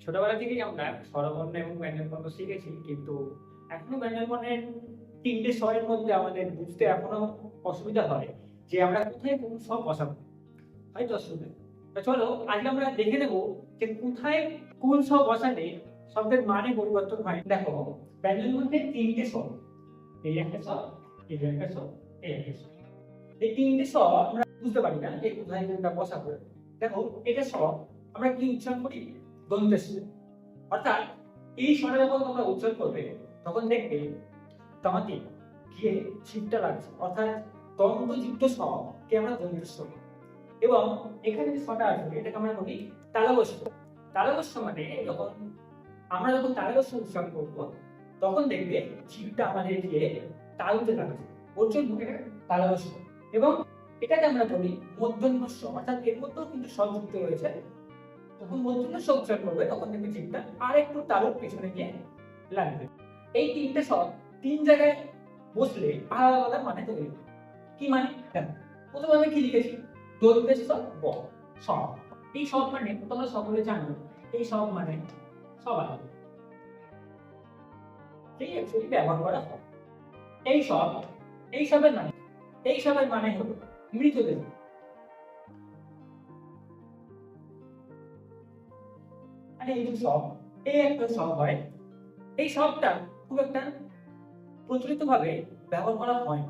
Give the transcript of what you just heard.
ছোটবেলা থেকেই আমরা স্বরবর্ণ এবং ব্যঞ্জনবর্ণ শিখেছি, কিন্তু এখনো ব্যঞ্জনবর্ণের তিনটে স্বরের মধ্যে আমাদের বুঝতে এখনো অসুবিধা হয় যে আমরা কোথায় কোন স্বর বসাবো। হয়তো অসুবিধা। তো চলো আজকে আমরা দেখে নেবো যে কোথায় কোন স্বর বসালে শব্দের মানে পরিবর্তন হয়। দেখো, ব্যঞ্জনবর্ণের তিনটে স্বর, এই একটা স্বর, এই একটা স্বর, এই একটা স্বর। এই তিনটে স্বর আমরা বুঝতে পারি না যে কোথায় কোনটা বসাবো। দেখো, এটা স্বর আমরা কি উচ্চারণ করি? দন্তের স্বর। অর্থাৎ এই স্বরে যখন তোমরা উচ্চারণ করবে তখন দেখবে তোমাকে গিয়ে ছিটটা লাগছে, অর্থাৎ দন্তযুক্ত স্বরকে আমরা দন্তের স্বর। এবং এখানে যে স্বরটা আসবে এটাকে আমরা বলি তালব্য। তালব্য মানে যখন তালব্য উচ্চারণ করবো তখন দেখবে ছিটটা আমাদের গিয়ে তালুতে লাগছে, ওর জন্য এটা তালব্য। এবং এটাকে আমরা বলি মূর্ধন্য ষ, অর্থাৎ এর মধ্যেও কিন্তু স্বর যুক্ত রয়েছে। যখন মূর্ধন্য ষ উচ্চারণ করবে তখন দেখবে জিভটা আর একটু তালুর পেছনে গিয়ে লাগবে। এই তিনটে স্বর তিন জায়গায় বসলে আলাদা আলাদা মানে তৈরি হবে। কি মানে? দেখো, প্রথমে আমি কি লিখেছি? দন্তের স ব স। এই সব মানে তোমরা সকলে জানো, এই সব মানে সবাই এই অ্যাকচুয়ালি ব্যবহার করা হয়। এই সব, এই সবের মানে হলো মৃতদেহ। মানে এই যে সব, এই একটা সব হয়, এই সবটা খুব একটা প্রচলিত ভাবে ব্যবহার করা হয়।